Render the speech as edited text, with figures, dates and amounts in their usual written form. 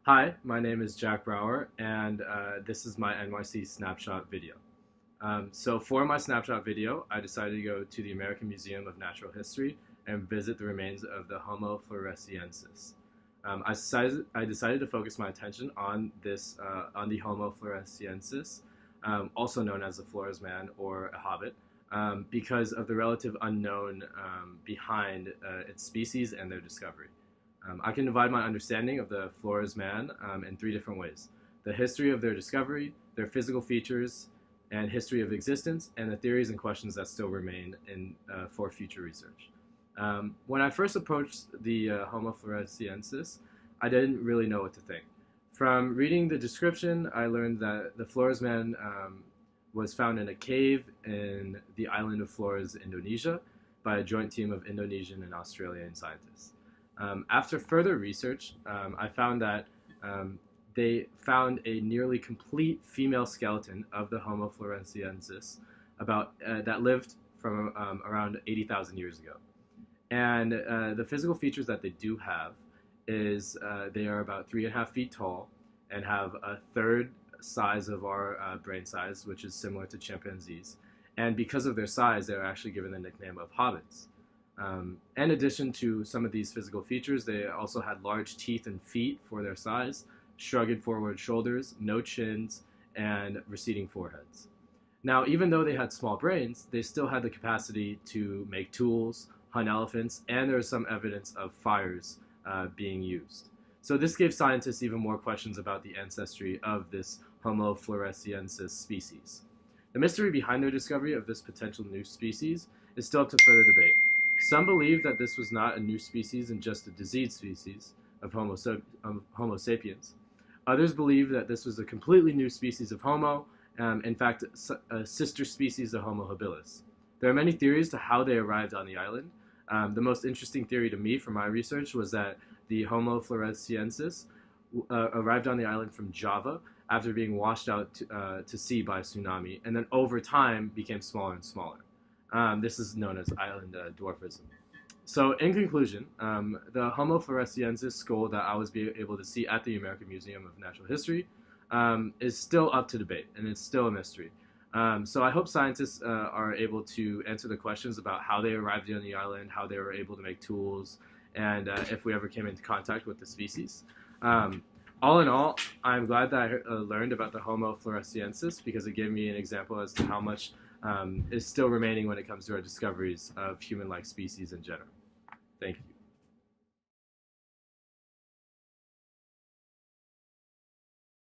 Hi, my name is Jack Brower, and this is my NYC Snapshot video. So for my Snapshot video, I decided to go to the American Museum of Natural History and visit the remains of the Homo floresiensis. I decided to focus my attention on on the Homo floresiensis, also known as the Flores man or a hobbit, because of the relative unknown behind its species and their discovery. I can divide my understanding of the Flores man in three different ways: the history of their discovery, their physical features, and history of existence, and the theories and questions that still remain for future research. When I first approached the Homo floresiensis, I didn't really know what to think. From reading the description, I learned that the Flores man was found in a cave in the island of Flores, Indonesia, by a joint team of Indonesian and Australian scientists. After further research, I found that they found a nearly complete female skeleton of the Homo floresiensis that lived from around 80,000 years ago. And the physical features that they do have is they are about 3.5 feet tall and have a third size of our brain size, which is similar to chimpanzees. And because of their size, they're actually given the nickname of hobbits. In addition to some of these physical features, they also had large teeth and feet for their size, shrugged forward shoulders, no chins, and receding foreheads. Now, even though they had small brains, they still had the capacity to make tools, hunt elephants, and there is some evidence of fires being used. So this gave scientists even more questions about the ancestry of this Homo floresiensis species. The mystery behind their discovery of this potential new species is still up to further debate. Some believe that this was not a new species and just a diseased species of Homo sapiens. Others believe that this was a completely new species of Homo, in fact, a sister species of Homo habilis. There are many theories to how they arrived on the island. The most interesting theory to me from my research was that the Homo floresiensis arrived on the island from Java after being washed out to sea by a tsunami, and then over time became smaller and smaller. This is known as island dwarfism. So in conclusion, the Homo floresiensis skull that I was able to see at the American Museum of Natural History is still up to debate, and it's still a mystery. So I hope scientists are able to answer the questions about how they arrived on the island, how they were able to make tools, and if we ever came into contact with the species. All in all, I'm glad that I learned about the Homo floresiensis because it gave me an example as to how much is still remaining when it comes to our discoveries of human-like species in general. Thank you.